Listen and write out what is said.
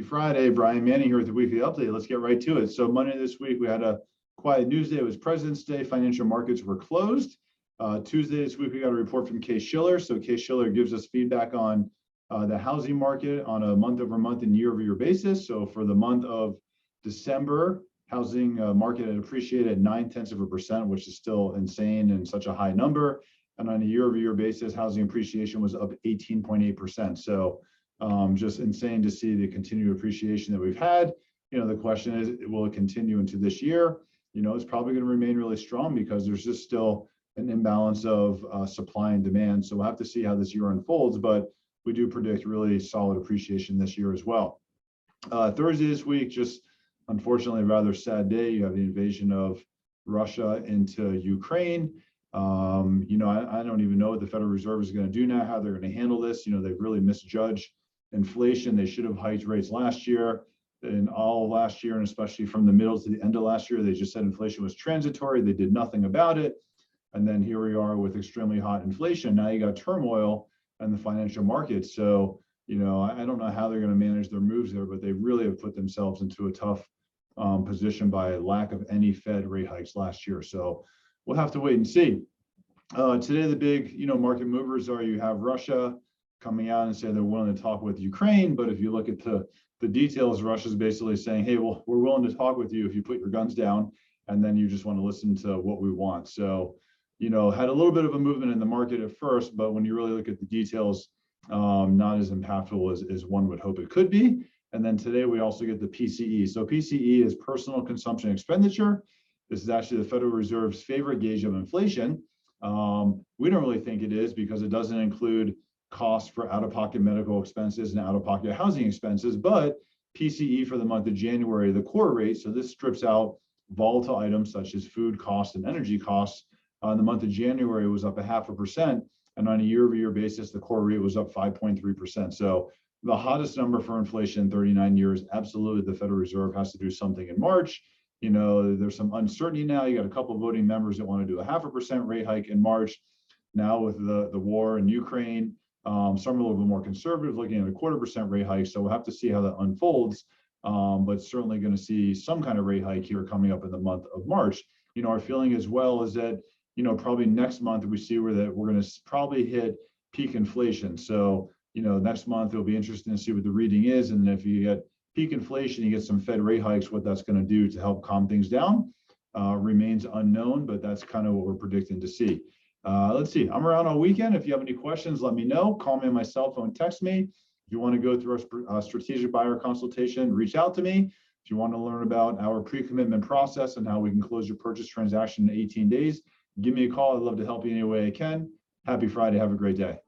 Friday. Brian Manning here with the weekly update. Let's get right to it. So Monday this week, we had a quiet news day. It was President's Day. Financial markets were closed. Tuesday this week, we got a report from Case-Shiller. So Case-Shiller gives us feedback on the housing market on a month-over-month and year-over-year basis. So for the month of December, housing market had appreciated at 0.9%, which is still insane and such a high number. And on a year-over-year basis, housing appreciation was up 18.8%. So just insane to see the continued appreciation that we've had. The question is, will it continue into this year? It's probably going to remain really strong because there's just still an imbalance of supply and demand. So we'll have to see how this year unfolds, but we do predict really solid appreciation this year as well. Thursday this week, just unfortunately a rather sad day. You have the invasion of Russia into Ukraine. I don't even know what the Federal Reserve is going to do now, how they're going to handle this. They've really misjudged inflation. They should have hiked rates last year and all of last year, and especially from the middle to the end of last year. They just said inflation was transitory. They did nothing about it. And then here we are with extremely hot inflation. Now you got turmoil in the financial markets. So, I don't know how they're going to manage their moves there, but they really have put themselves into a tough position by lack of any Fed rate hikes last year. So we'll have to wait and see. Today, the big, market movers are, you have Russia coming out and say they're willing to talk with Ukraine. But if you look at the details, Russia's basically saying, hey, well, we're willing to talk with you if you put your guns down, and then you just want to listen to what we want. So, had a little bit of a movement in the market at first, but when you really look at the details, not as impactful as one would hope it could be. And then today we also get the PCE. So PCE is personal consumption expenditure. This is actually the Federal Reserve's favorite gauge of inflation. We don't really think it is because it doesn't include costs for out-of-pocket medical expenses and out-of-pocket housing expenses, but PCE for the month of January, the core rate, so this strips out volatile items such as food costs and energy costs. In the month of January, was up 0.5%, and on a year-over-year basis, the core rate was up 5.3%. So the hottest number for inflation in 39 years. Absolutely, the Federal Reserve has to do something in March. There's some uncertainty now. You got a couple of voting members that want to do a 0.5% rate hike in March. Now with the war in Ukraine, some are a little bit more conservative, looking at a 0.25% rate hike. So we'll have to see how that unfolds, but certainly going to see some kind of rate hike here coming up in the month of March. Our feeling as well is that, probably next month we see we're going to probably hit peak inflation. So, next month it'll be interesting to see what the reading is. And if you get peak inflation, you get some Fed rate hikes, what that's going to do to help calm things down remains unknown, but that's kind of what we're predicting to see. Let's see, I'm around all weekend. If you have any questions, let me know. Call me on my cell phone, text me. If you want to go through our strategic buyer consultation, reach out to me. If you want to learn about our pre-commitment process and how we can close your purchase transaction in 18 days, give me a call. I'd love to help you any way I can. Happy Friday. Have a great day.